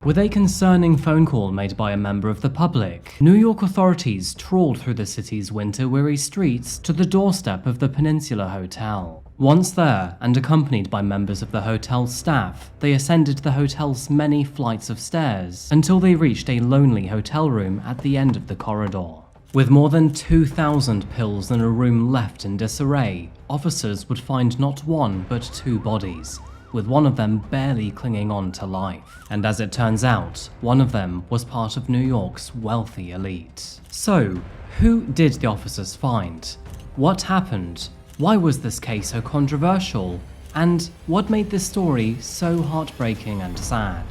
With a concerning phone call made by a member of the public, New York authorities trawled through the city's winter-weary streets to the doorstep of the Peninsula Hotel. Once there, and accompanied by members of the hotel's staff, they ascended the hotel's many flights of stairs until they reached a lonely hotel room at the end of the corridor. With more than 2,000 pills in a room left in disarray, officers would find not one but two bodies, with one of them barely clinging on to life. And as it turns out, one of them was part of New York's wealthy elite. So, who did the officers find? What happened? Why was this case so controversial? And what made this story so heartbreaking and sad?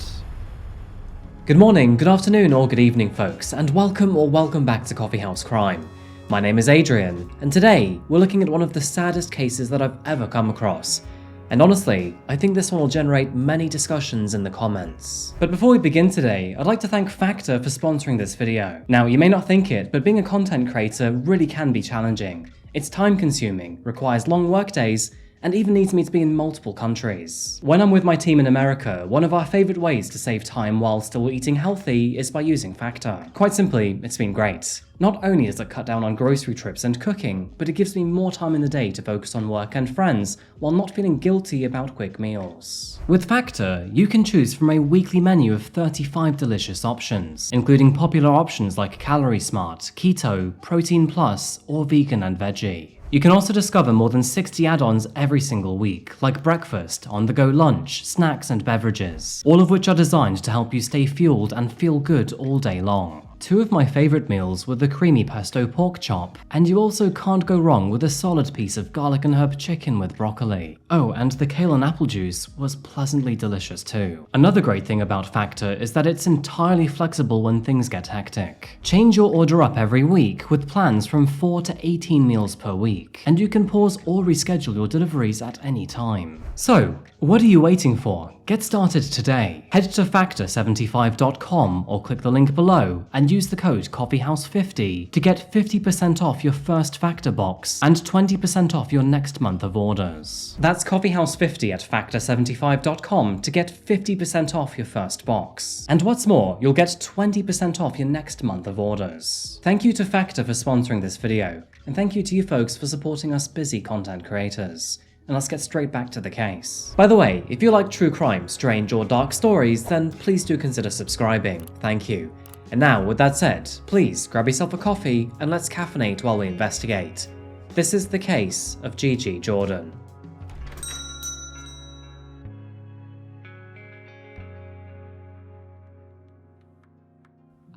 Good morning, good afternoon, or good evening, folks, and welcome back to Coffeehouse Crime. My name is Adrian, and today we're looking at one of the saddest cases that I've ever come across. And honestly, I think this one will generate many discussions in the comments. But before we begin today, I'd like to thank Factor for sponsoring this video. Now, you may not think it, but being a content creator really can be challenging. It's time-consuming, requires long workdays, and even needs me to be in multiple countries. When I'm with my team in America, one of our favorite ways to save time while still eating healthy is by using Factor. Quite simply, it's been great. Not only does it cut down on grocery trips and cooking, but it gives me more time in the day to focus on work and friends while not feeling guilty about quick meals. With Factor, you can choose from a weekly menu of 35 delicious options, including popular options like Calorie Smart, Keto, Protein Plus, or Vegan and Veggie. You can also discover more than 60 add-ons every single week, like breakfast, on-the-go lunch, snacks and beverages, all of which are designed to help you stay fueled and feel good all day long. Two of my favorite meals were the creamy pesto pork chop, and you also can't go wrong with a solid piece of garlic and herb chicken with broccoli. Oh, and the kale and apple juice was pleasantly delicious too. Another great thing about Factor is that it's entirely flexible when things get hectic. Change your order up every week with plans from 4 to 18 meals per week, and you can pause or reschedule your deliveries at any time. So, what are you waiting for? Get started today. Head to factor75.com or click the link below and use the code Coffeehouse50 to get 50% off your first Factor box and 20% off your next month of orders. That's Coffeehouse50 at factor75.com to get 50% off your first box. And what's more, you'll get 20% off your next month of orders. Thank you to Factor for sponsoring this video, and thank you to you folks for supporting us busy content creators. And let's get straight back to the case. By the way, if you like true crime, strange or dark stories, then please do consider subscribing. Thank you. And now, with that said, please grab yourself a coffee and let's caffeinate while we investigate. This is the case of Gigi Jordan.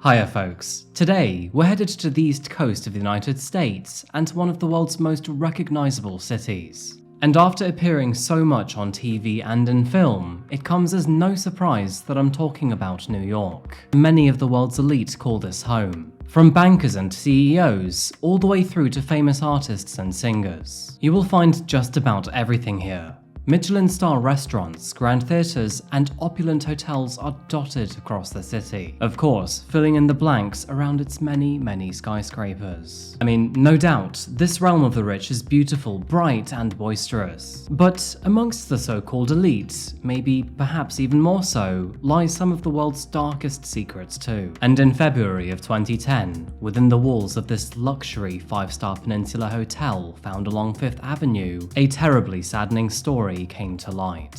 Hiya folks, today we're headed to the east coast of the United States and to one of the world's most recognizable cities. And after appearing so much on TV and in film, it comes as no surprise that I'm talking about New York. Many of the world's elite call this home. From bankers and CEOs, all the way through to famous artists and singers. You will find just about everything here. Michelin-star restaurants, grand theatres, and opulent hotels are dotted across the city. Of course, filling in the blanks around its many skyscrapers. I mean, no doubt, this realm of the rich is beautiful, bright, and boisterous. But amongst the so-called elite, maybe perhaps even more so, lies some of the world's darkest secrets too. And in February of 2010, within the walls of this luxury 5-star Peninsula hotel found along 5th Avenue, a terribly saddening story came to light.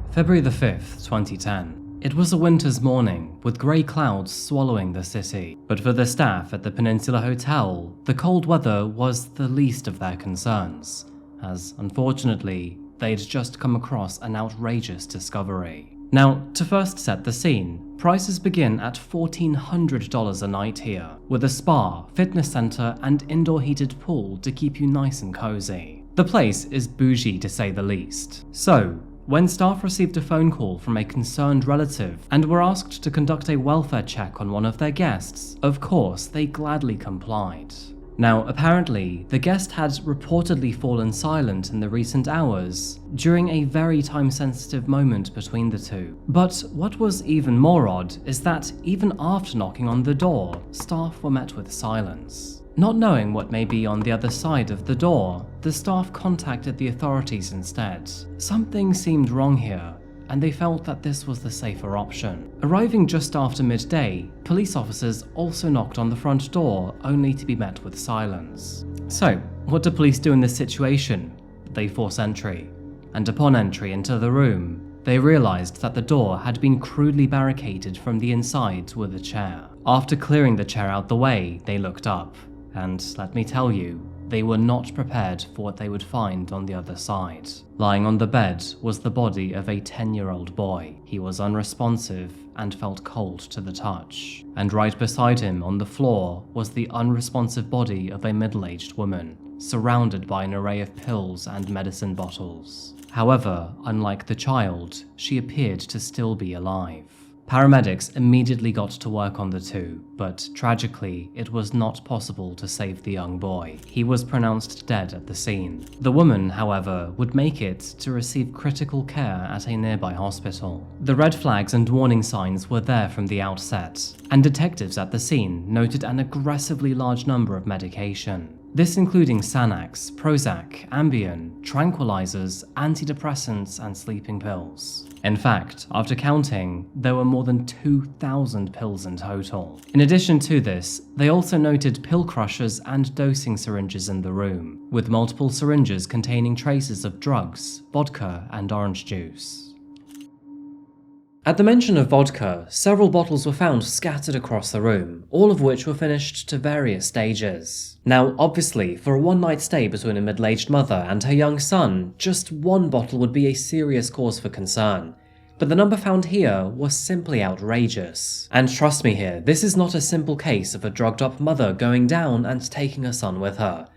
February the 5th, 2010. It was a winter's morning, with grey clouds swallowing the city. But for the staff at the Peninsula Hotel, the cold weather was the least of their concerns, as unfortunately, they'd just come across an outrageous discovery. Now, to first set the scene, prices begin at $1,400 a night here, with a spa, fitness center, and indoor heated pool to keep you nice and cozy. The place is bougie to say the least. So, when staff received a phone call from a concerned relative and were asked to conduct a welfare check on one of their guests, of course they gladly complied. Now, apparently, the guest had reportedly fallen silent in the recent hours during a very time-sensitive moment between the two. But what was even more odd is that even after knocking on the door, staff were met with silence. Not knowing what may be on the other side of the door, the staff contacted the authorities instead. Something seemed wrong here, and they felt that this was the safer option. Arriving just after midday, police officers also knocked on the front door, only to be met with silence. So, what do police do in this situation? They force entry, and upon entry into the room, they realized that the door had been crudely barricaded from the inside with a chair. After clearing the chair out the way, they looked up, and let me tell you, they were not prepared for what they would find on the other side. Lying on the bed was the body of a 10-year-old boy. He was unresponsive and felt cold to the touch. And right beside him on the floor was the unresponsive body of a middle-aged woman, surrounded by an array of pills and medicine bottles. However, unlike the child, she appeared to still be alive. Paramedics immediately got to work on the two, but tragically, it was not possible to save the young boy. He was pronounced dead at the scene. The woman, however, would make it to receive critical care at a nearby hospital. The red flags and warning signs were there from the outset, and detectives at the scene noted an aggressively large number of medication. This including Xanax, Prozac, Ambien, tranquilizers, antidepressants, and sleeping pills. In fact, after counting, there were more than 2,000 pills in total. In addition to this, they also noted pill crushers and dosing syringes in the room, with multiple syringes containing traces of drugs, vodka, and orange juice. At the mention of vodka, several bottles were found scattered across the room, all of which were finished to various stages. Now, obviously, for a one-night stay between a middle-aged mother and her young son, just one bottle would be a serious cause for concern. But the number found here was simply outrageous. And trust me here, this is not a simple case of a drugged-up mother going down and taking her son with her.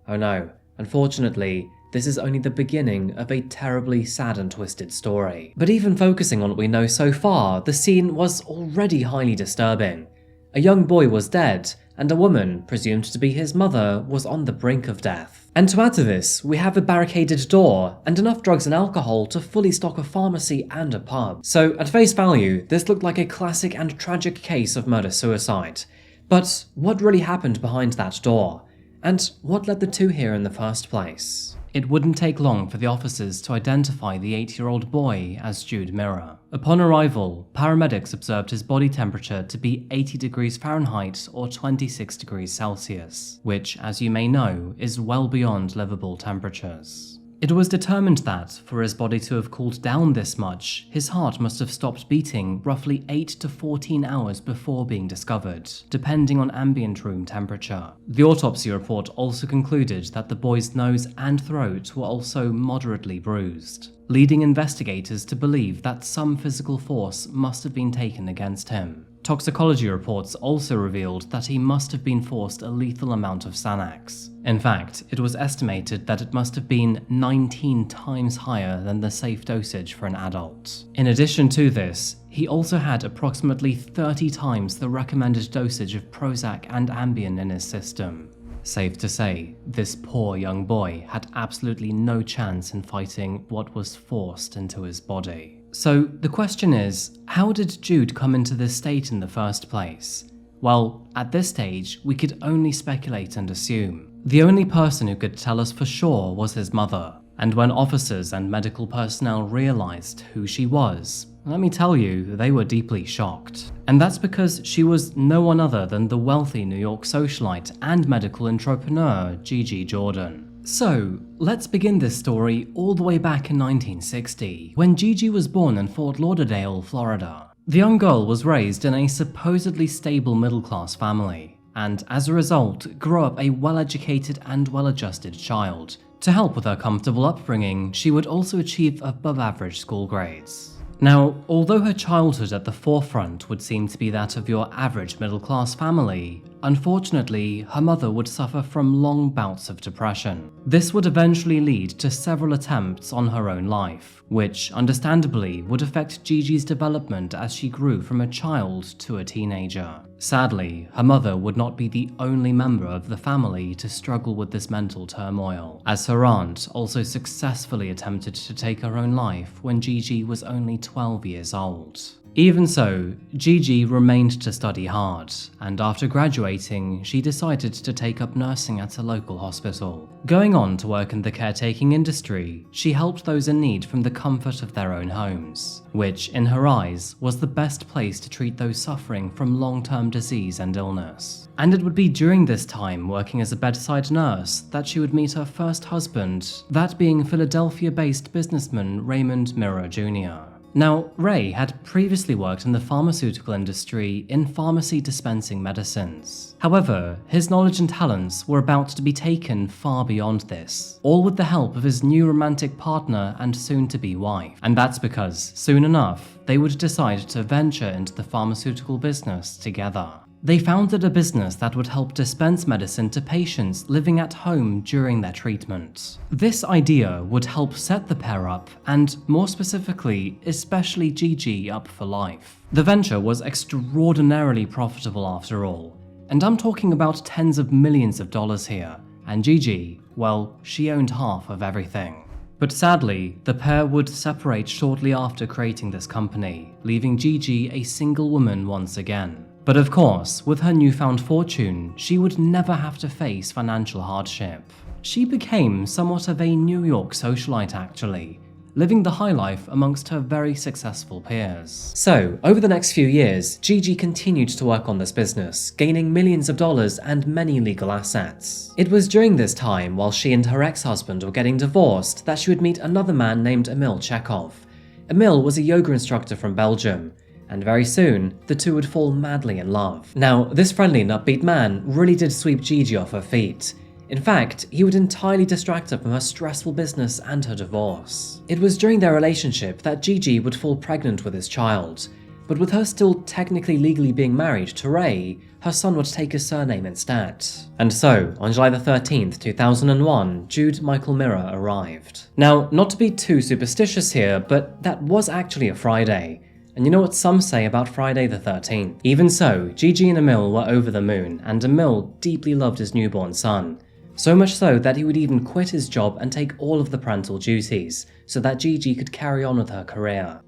Oh no, unfortunately, this is only the beginning of a terribly sad and twisted story. But even focusing on what we know so far, the scene was already highly disturbing. A young boy was dead, and a woman, presumed to be his mother, was on the brink of death. And to add to this, we have a barricaded door, and enough drugs and alcohol to fully stock a pharmacy and a pub. So, at face value, this looked like a classic and tragic case of murder-suicide. But what really happened behind that door? And what led the two here in the first place? It wouldn't take long for the officers to identify the 8-year-old boy as Jude Mirror. Upon arrival, paramedics observed his body temperature to be 80 degrees Fahrenheit or 26 degrees Celsius, which, as you may know, is well beyond livable temperatures. It was determined that, for his body to have cooled down this much, his heart must have stopped beating roughly 8 to 14 hours before being discovered, depending on ambient room temperature. The autopsy report also concluded that the boy's nose and throat were also moderately bruised, leading investigators to believe that some physical force must have been taken against him. Toxicology reports also revealed that he must have been forced a lethal amount of Xanax. In fact, it was estimated that it must have been 19 times higher than the safe dosage for an adult. In addition to this, he also had approximately 30 times the recommended dosage of Prozac and Ambien in his system. Safe to say, this poor young boy had absolutely no chance in fighting what was forced into his body. So the question is, how did Jude come into this state in the first place? Well, at this stage, we could only speculate and assume. The only person who could tell us for sure was his mother, and when officers and medical personnel realized who she was, let me tell you, they were deeply shocked. And that's because she was no one other than the wealthy New York socialite and medical entrepreneur Gigi Jordan. So, let's begin this story all the way back in 1960, when Gigi was born in Fort Lauderdale, Florida. The young girl was raised in a supposedly stable middle-class family, and as a result, grew up a well-educated and well-adjusted child. To help with her comfortable upbringing, she would also achieve above-average school grades. Now, although her childhood at the forefront would seem to be that of your average middle-class family, unfortunately, her mother would suffer from long bouts of depression. This would eventually lead to several attempts on her own life, which, understandably, would affect Gigi's development as she grew from a child to a teenager. Sadly, her mother would not be the only member of the family to struggle with this mental turmoil, as her aunt also successfully attempted to take her own life when Gigi was only 12 years old. Even so, Gigi remained to study hard, and after graduating, she decided to take up nursing at a local hospital. Going on to work in the caretaking industry, she helped those in need from the comfort of their own homes, which, in her eyes, was the best place to treat those suffering from long-term disease and illness. And it would be during this time, working as a bedside nurse, that she would meet her first husband, that being Philadelphia-based businessman Raymond Mirror Jr. Now, Ray had previously worked in the pharmaceutical industry in pharmacy dispensing medicines. However, his knowledge and talents were about to be taken far beyond this, all with the help of his new romantic partner and soon-to-be wife. And that's because, soon enough, they would decide to venture into the pharmaceutical business together. They founded a business that would help dispense medicine to patients living at home during their treatment. This idea would help set the pair up, and more specifically, especially Gigi, up for life. The venture was extraordinarily profitable after all, and I'm talking about tens of millions of dollars here, and Gigi, well, she owned half of everything. But sadly, the pair would separate shortly after creating this company, leaving Gigi a single woman once again. But of course, with her newfound fortune, she would never have to face financial hardship. She became somewhat of a New York socialite actually, living the high life amongst her very successful peers. So, over the next few years, Gigi continued to work on this business, gaining millions of dollars and many legal assets. It was during this time, while she and her ex-husband were getting divorced, that she would meet another man named Emil Chekhov. Emil was a yoga instructor from Belgium, and very soon, the two would fall madly in love. Now, this friendly and upbeat man really did sweep Gigi off her feet. In fact, he would entirely distract her from her stressful business and her divorce. It was during their relationship that Gigi would fall pregnant with his child, but with her still technically legally being married to Ray, her son would take his surname instead. And so, on July the 13th, 2001, Jude Michael Mirror arrived. Now, not to be too superstitious here, but that was actually a Friday. And you know what some say about Friday the 13th? Even so, Gigi and Emil were over the moon, and Emil deeply loved his newborn son. So much so that he would even quit his job and take all of the parental duties, so that Gigi could carry on with her career.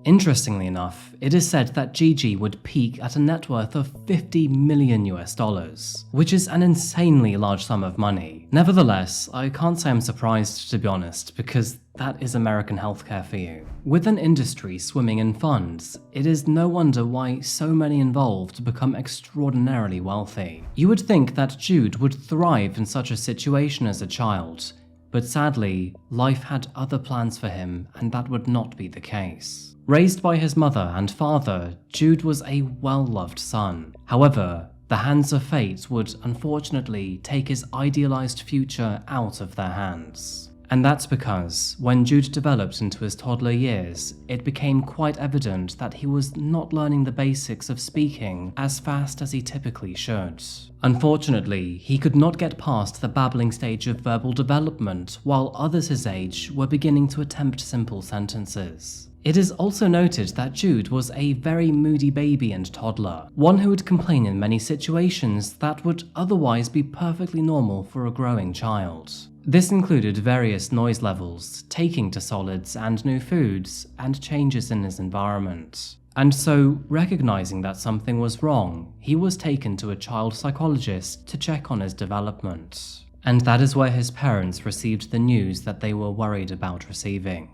Interestingly enough, it is said that Gigi would peak at a net worth of $50 million US, which is an insanely large sum of money. Nevertheless, I can't say I'm surprised, to be honest, because that is American healthcare for you. With an industry swimming in funds, it is no wonder why so many involved become extraordinarily wealthy. You would think that Jude would thrive in such a situation as a child, but sadly, life had other plans for him, and that would not be the case. Raised by his mother and father, Jude was a well-loved son. However, the hands of fate would unfortunately take his idealized future out of their hands. And that's because, when Jude developed into his toddler years, it became quite evident that he was not learning the basics of speaking as fast as he typically should. Unfortunately, he could not get past the babbling stage of verbal development, while others his age were beginning to attempt simple sentences. It is also noted that Jude was a very moody baby and toddler, one who would complain in many situations that would otherwise be perfectly normal for a growing child. This included various noise levels, taking to solids and new foods, and changes in his environment. And so, recognizing that something was wrong, he was taken to a child psychologist to check on his development. And that is where his parents received the news that they were worried about receiving.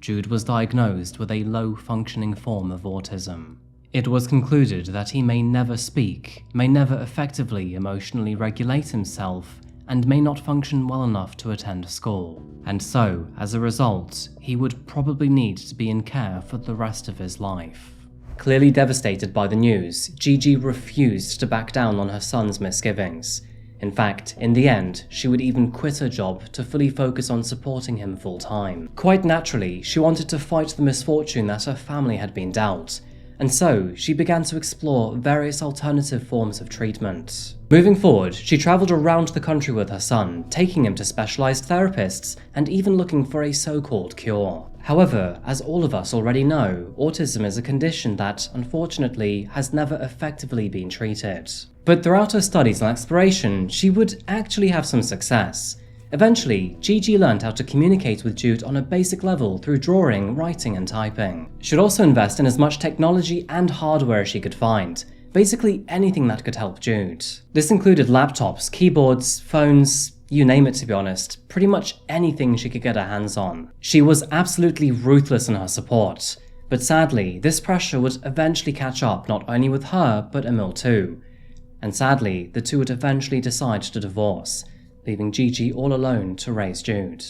Jude was diagnosed with a low-functioning form of autism. It was concluded that he may never speak, may never effectively emotionally regulate himself, and may not function well enough to attend school. And so, as a result, he would probably need to be in care for the rest of his life. Clearly devastated by the news, Gigi refused to back down on her son's misgivings. In fact, in the end, she would even quit her job to fully focus on supporting him full-time. Quite naturally, she wanted to fight the misfortune that her family had been dealt, and so she began to explore various alternative forms of treatment. Moving forward, she traveled around the country with her son, taking him to specialized therapists and even looking for a so-called cure. However, as all of us already know, autism is a condition that, unfortunately, has never effectively been treated. But throughout her studies and exploration, she would actually have some success. Eventually, Gigi learned how to communicate with Jude on a basic level through drawing, writing, and typing. She'd also invest in as much technology and hardware as she could find, basically anything that could help Jude. This included laptops, keyboards, phones, you name it to be honest, pretty much anything she could get her hands on. She was absolutely ruthless in her support, but sadly, this pressure would eventually catch up not only with her, but Emil too. And sadly, the two would eventually decide to divorce, leaving Gigi all alone to raise Jude.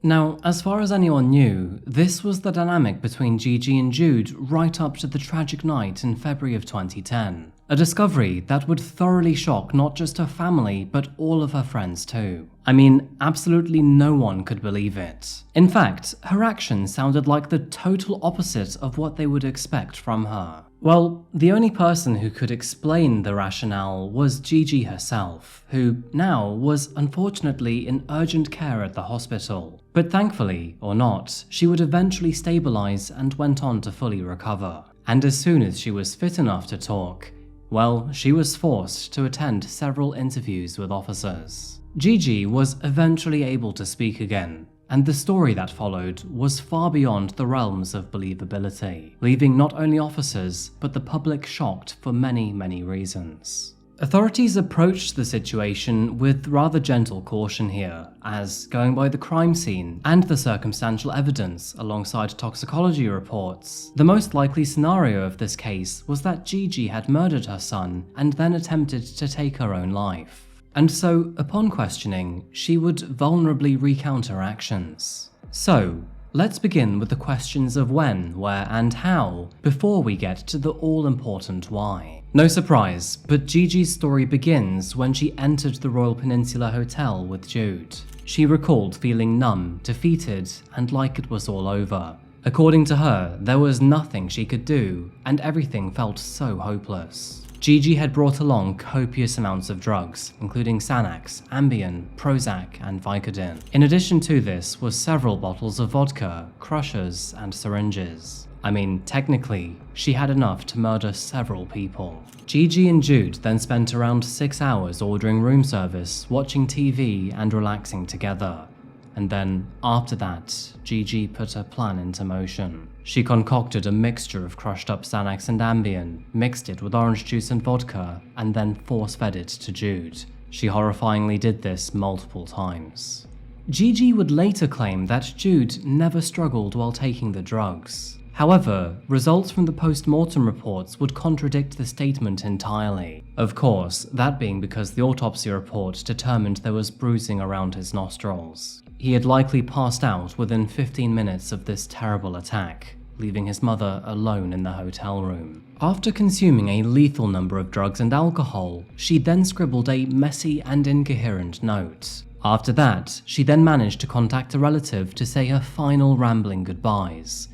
Now, as far as anyone knew, this was the dynamic between Gigi and Jude right up to the tragic night in February of 2010. A discovery that would thoroughly shock not just her family, but all of her friends too. I mean, absolutely no one could believe it. In fact, her actions sounded like the total opposite of what they would expect from her. Well, the only person who could explain the rationale was Gigi herself, who now was unfortunately in urgent care at the hospital. But thankfully, or not, she would eventually stabilize and went on to fully recover. And as soon as she was fit enough to talk, well, she was forced to attend several interviews with officers. Gigi was eventually able to speak again, and the story that followed was far beyond the realms of believability, leaving not only officers, but the public shocked for many, many reasons. Authorities approached the situation with rather gentle caution here, as going by the crime scene and the circumstantial evidence alongside toxicology reports, the most likely scenario of this case was that Gigi had murdered her son and then attempted to take her own life. And so, upon questioning, she would vulnerably recount her actions. So, let's begin with the questions of when, where, and how, before we get to the all-important why. No surprise, but Gigi's story begins when she entered the Royal Peninsula Hotel with Jude. She recalled feeling numb, defeated, and like it was all over. According to her, there was nothing she could do, and everything felt so hopeless. Gigi had brought along copious amounts of drugs, including Xanax, Ambien, Prozac, and Vicodin. In addition to this were several bottles of vodka, crushers, and syringes. I mean, technically, she had enough to murder several people. Gigi and Jude then spent around 6 hours ordering room service, watching TV, and relaxing together. And then, after that, Gigi put her plan into motion. She concocted a mixture of crushed up Xanax and Ambien, mixed it with orange juice and vodka, and then force-fed it to Jude. She horrifyingly did this multiple times. Gigi would later claim that Jude never struggled while taking the drugs. However, results from the post-mortem reports would contradict the statement entirely. Of course, that being because the autopsy report determined there was bruising around his nostrils. He had likely passed out within 15 minutes of this terrible attack, leaving his mother alone in the hotel room. After consuming a lethal number of drugs and alcohol, she then scribbled a messy and incoherent note. After that, she then managed to contact a relative to say her final rambling goodbyes.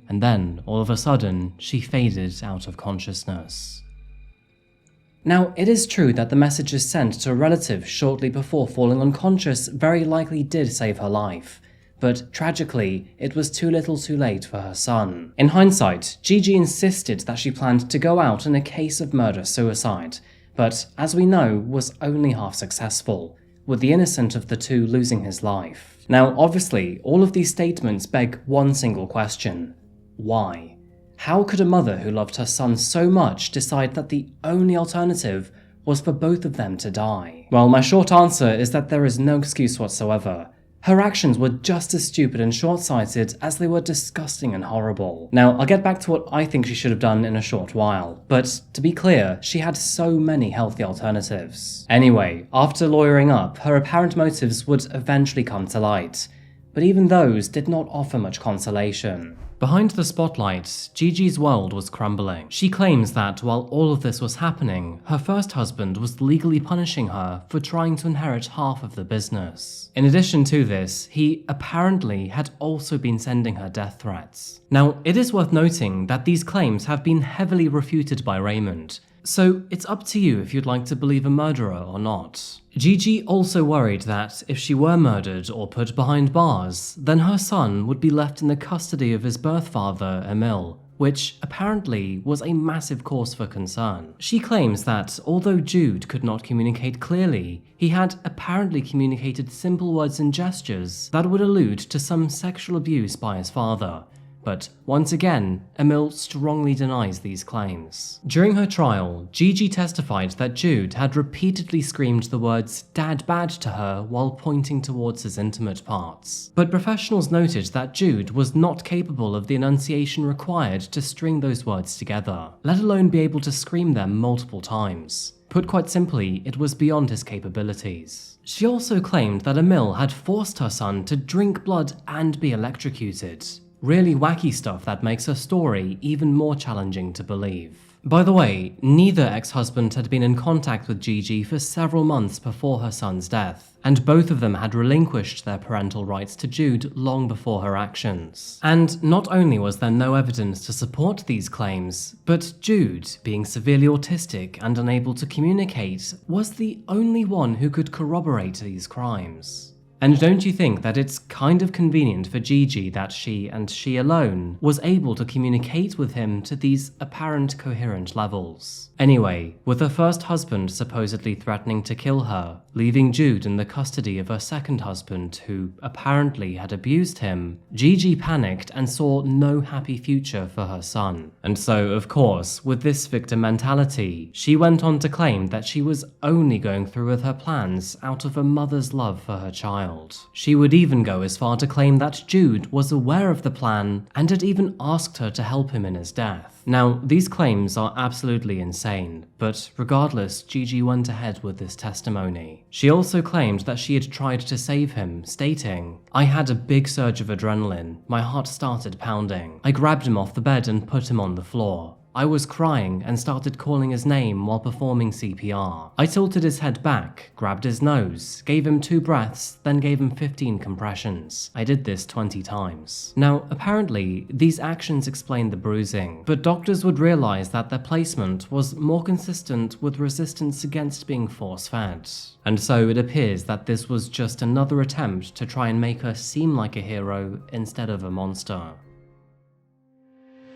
And then, all of a sudden, she faded out of consciousness. Now, it is true that the messages sent to a relative shortly before falling unconscious very likely did save her life, but tragically, it was too little too late for her son. In hindsight, Gigi insisted that she planned to go out in a case of murder-suicide, but as we know, was only half successful, with the innocent of the two losing his life. Now, obviously, all of these statements beg one single question. Why? How could a mother who loved her son so much decide that the only alternative was for both of them to die? Well, my short answer is that there is no excuse whatsoever. Her actions were just as stupid and short-sighted as they were disgusting and horrible. Now, I'll get back to what I think she should have done in a short while, but to be clear, she had so many healthy alternatives. Anyway, after lawyering up, her apparent motives would eventually come to light, but even those did not offer much consolation. Behind the spotlight, Gigi's world was crumbling. She claims that while all of this was happening, her first husband was legally punishing her for trying to inherit half of the business. In addition to this, he apparently had also been sending her death threats. Now, it is worth noting that these claims have been heavily refuted by Raymond, so it's up to you if you'd like to believe a murderer or not. Gigi also worried that if she were murdered or put behind bars, then her son would be left in the custody of his birth father, Emil, which apparently was a massive cause for concern. She claims that although Jude could not communicate clearly, he had apparently communicated simple words and gestures that would allude to some sexual abuse by his father. But once again, Emil strongly denies these claims. During her trial, Gigi testified that Jude had repeatedly screamed the words "dad bad" to her while pointing towards his intimate parts. But professionals noted that Jude was not capable of the enunciation required to string those words together, let alone be able to scream them multiple times. Put quite simply, it was beyond his capabilities. She also claimed that Emil had forced her son to drink blood and be electrocuted. Really wacky stuff that makes her story even more challenging to believe. By the way, neither ex-husband had been in contact with Gigi for several months before her son's death, and both of them had relinquished their parental rights to Jude long before her actions. And not only was there no evidence to support these claims, but Jude, being severely autistic and unable to communicate, was the only one who could corroborate these crimes. And don't you think that it's kind of convenient for Gigi that she, and she alone, was able to communicate with him to these apparent coherent levels? Anyway, with her first husband supposedly threatening to kill her, leaving Jude in the custody of her second husband who apparently had abused him, Gigi panicked and saw no happy future for her son. And so, of course, with this victim mentality, she went on to claim that she was only going through with her plans out of a mother's love for her child. She would even go as far to claim that Jude was aware of the plan and had even asked her to help him in his death. Now, these claims are absolutely insane, but regardless, Gigi went ahead with this testimony. She also claimed that she had tried to save him, stating, "I had a big surge of adrenaline. My heart started pounding. I grabbed him off the bed and put him on the floor. I was crying and started calling his name while performing CPR. I tilted his head back, grabbed his nose, gave him 2 breaths, then gave him 15 compressions. I did this 20 times. Now, apparently, these actions explain the bruising, but doctors would realize that their placement was more consistent with resistance against being force-fed. And so it appears that this was just another attempt to try and make her seem like a hero instead of a monster.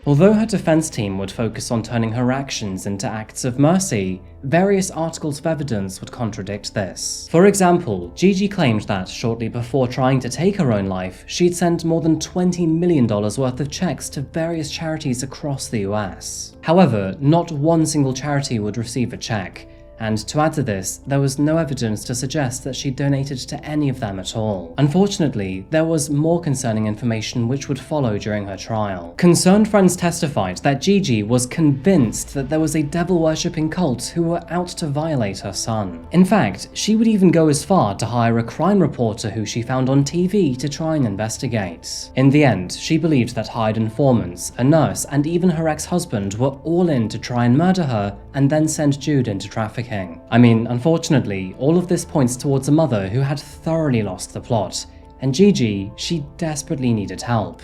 Although her defense team would focus on turning her actions into acts of mercy, various articles of evidence would contradict this. For example, Gigi claimed that shortly before trying to take her own life, she'd sent more than $20 million worth of checks to various charities across the US. However, not one single charity would receive a check. And to add to this, there was no evidence to suggest that she donated to any of them at all. Unfortunately, there was more concerning information which would follow during her trial. Concerned friends testified that Gigi was convinced that there was a devil-worshipping cult who were out to violate her son. In fact, she would even go as far to hire a crime reporter who she found on TV to try and investigate. In the end, she believed that hired informants, a nurse, and even her ex-husband were all in to try and murder her and then send Jude into trafficking. I mean, unfortunately, all of this points towards a mother who had thoroughly lost the plot, and Gigi, she desperately needed help.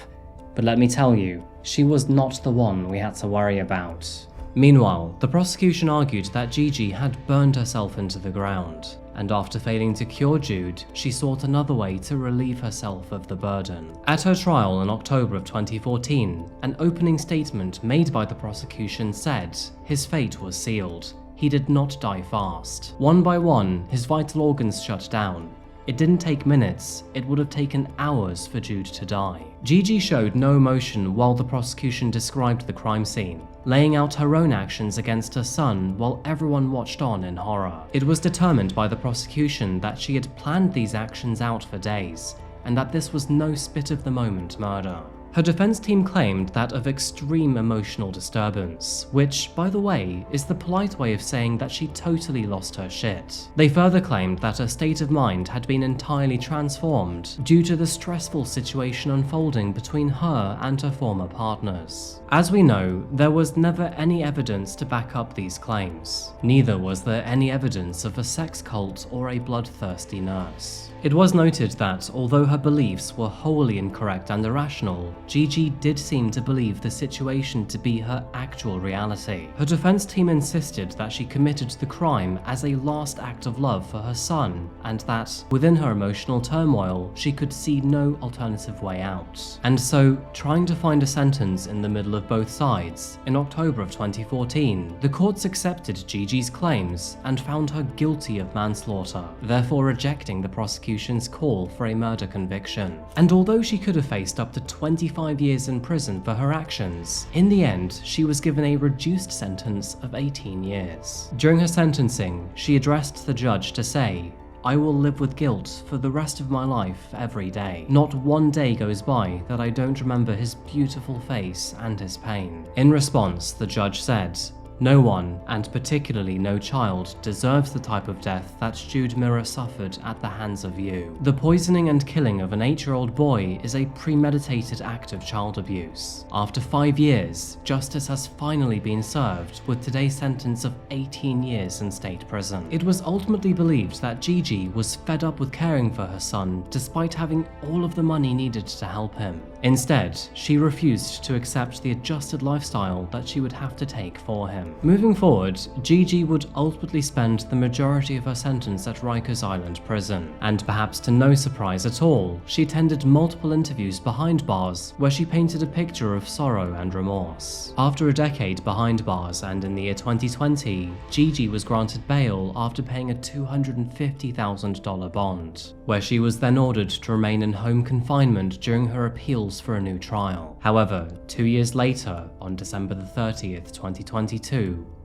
But let me tell you, she was not the one we had to worry about. Meanwhile, the prosecution argued that Gigi had burned herself into the ground, and after failing to cure Jude, she sought another way to relieve herself of the burden. At her trial in October of 2014, an opening statement made by the prosecution said his fate was sealed. He did not die fast. One by one, his vital organs shut down. It didn't take minutes, it would have taken hours for Jude to die. Gigi showed no emotion while the prosecution described the crime scene, laying out her own actions against her son while everyone watched on in horror. It was determined by the prosecution that she had planned these actions out for days, and that this was no spit-of-the-moment murder. Her defense team claimed that of extreme emotional disturbance, which, by the way, is the polite way of saying that she totally lost her shit. They further claimed that her state of mind had been entirely transformed due to the stressful situation unfolding between her and her former partners. As we know, there was never any evidence to back up these claims. Neither was there any evidence of a sex cult or a bloodthirsty nurse. It was noted that, although her beliefs were wholly incorrect and irrational, Gigi did seem to believe the situation to be her actual reality. Her defense team insisted that she committed the crime as a last act of love for her son, and that, within her emotional turmoil, she could see no alternative way out. And so, trying to find a sentence in the middle of both sides, in October of 2014, the courts accepted Gigi's claims and found her guilty of manslaughter, therefore rejecting the prosecution's call for a murder conviction. And although she could have faced up to 25 years in prison for her actions, in the end, she was given a reduced sentence of 18 years. During her sentencing, she addressed the judge to say, "I will live with guilt for the rest of my life every day. Not one day goes by that I don't remember his beautiful face and his pain." In response, the judge said, "No one, and particularly no child, deserves the type of death that Jude Mirror suffered at the hands of you. The poisoning and killing of an 8-year-old boy is a premeditated act of child abuse." After 5 years, justice has finally been served with today's sentence of 18 years in state prison. It was ultimately believed that Gigi was fed up with caring for her son despite having all of the money needed to help him. Instead, she refused to accept the adjusted lifestyle that she would have to take for him. Moving forward, Gigi would ultimately spend the majority of her sentence at Rikers Island prison, and perhaps to no surprise at all, she attended multiple interviews behind bars where she painted a picture of sorrow and remorse. After a decade behind bars and in the year 2020, Gigi was granted bail after paying a $250,000 bond, where she was then ordered to remain in home confinement during her appeals for a new trial. However, 2 years later, on December 30th, 2022,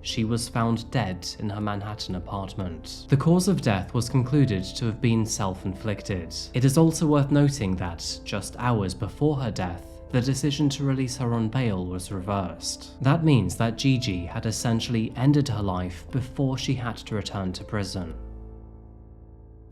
she was found dead in her Manhattan apartment. The cause of death was concluded to have been self-inflicted. It is also worth noting that, just hours before her death, the decision to release her on bail was reversed. That means that Gigi had essentially ended her life before she had to return to prison.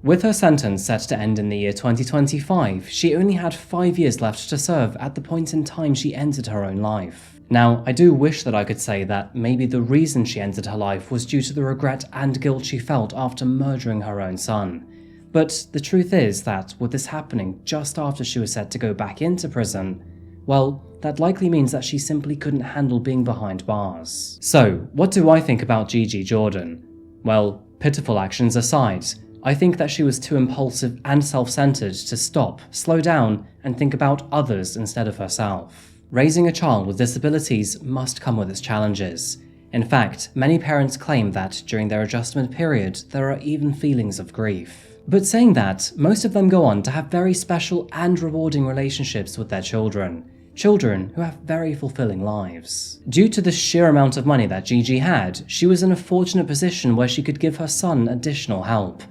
With her sentence set to end in the year 2025, she only had 5 years left to serve at the point in time she ended her own life. Now, I do wish that I could say that maybe the reason she ended her life was due to the regret and guilt she felt after murdering her own son. But the truth is that with this happening just after she was set to go back into prison, well, that likely means that she simply couldn't handle being behind bars. So, what do I think about Gigi Jordan? Well, pitiful actions aside, I think that she was too impulsive and self-centered to stop, slow down, and think about others instead of herself. Raising a child with disabilities must come with its challenges. In fact, many parents claim that during their adjustment period, there are even feelings of grief. But saying that, most of them go on to have very special and rewarding relationships with their children who have very fulfilling lives. Due to the sheer amount of money that Gigi had, she was in a fortunate position where she could give her son additional help.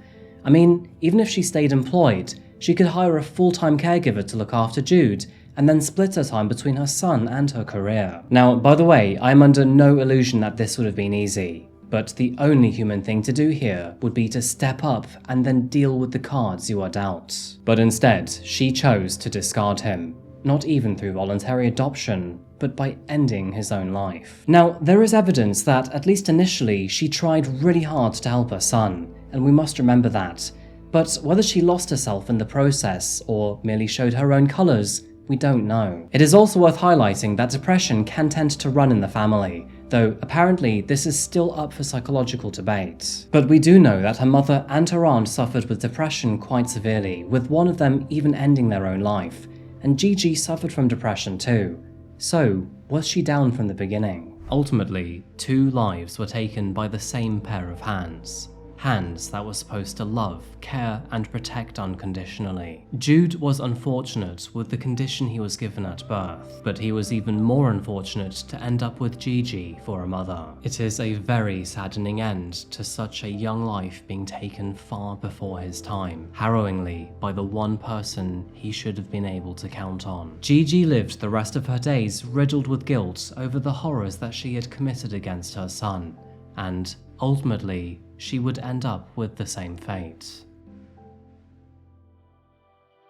I mean, even if she stayed employed, she could hire a full-time caregiver to look after Jude, and then split her time between her son and her career. Now, by the way, I am under no illusion that this would have been easy, but the only human thing to do here would be to step up and then deal with the cards you are dealt. But instead, she chose to discard him, not even through voluntary adoption, but by ending his own life. Now, there is evidence that, at least initially, she tried really hard to help her son, and we must remember that. But whether she lost herself in the process, or merely showed her own colours, we don't know. It is also worth highlighting that depression can tend to run in the family, though apparently this is still up for psychological debate. But we do know that her mother and her aunt suffered with depression quite severely, with one of them even ending their own life, and Gigi suffered from depression too. So, was she down from the beginning? Ultimately, 2 lives were taken by the same pair of hands. Hands that were supposed to love, care, and protect unconditionally. Jude was unfortunate with the condition he was given at birth, but he was even more unfortunate to end up with Gigi for a mother. It is a very saddening end to such a young life being taken far before his time, harrowingly by the one person he should have been able to count on. Gigi lived the rest of her days riddled with guilt over the horrors that she had committed against her son, and ultimately, she would end up with the same fate.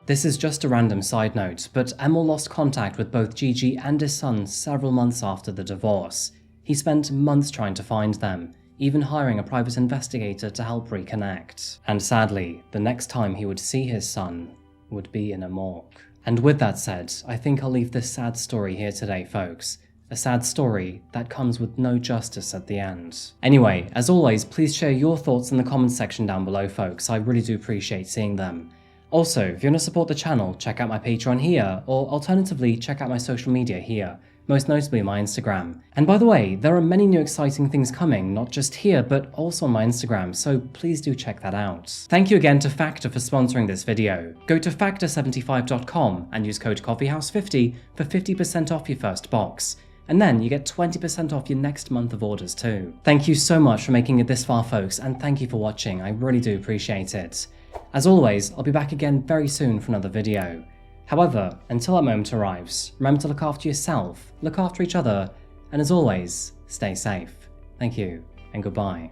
This is just a random side note, but Emil lost contact with both Gigi and his son several months after the divorce. He spent months trying to find them, even hiring a private investigator to help reconnect. And sadly, the next time he would see his son would be in a morgue. And with that said, I think I'll leave this sad story here today, folks. A sad story that comes with no justice at the end. Anyway, as always, please share your thoughts in the comments section down below, folks. I really do appreciate seeing them. Also, if you want to support the channel, check out my Patreon here, or alternatively, check out my social media here, most notably my Instagram. And by the way, there are many new exciting things coming, not just here, but also on my Instagram, so please do check that out. Thank you again to Factor for sponsoring this video. Go to factor75.com and use code Coffeehouse50 for 50% off your first box. And then you get 20% off your next month of orders too. Thank you so much for making it this far, folks, and thank you for watching. I really do appreciate it. As always, I'll be back again very soon for another video. However, until that moment arrives, remember to look after yourself, look after each other, and as always, stay safe. Thank you, and goodbye.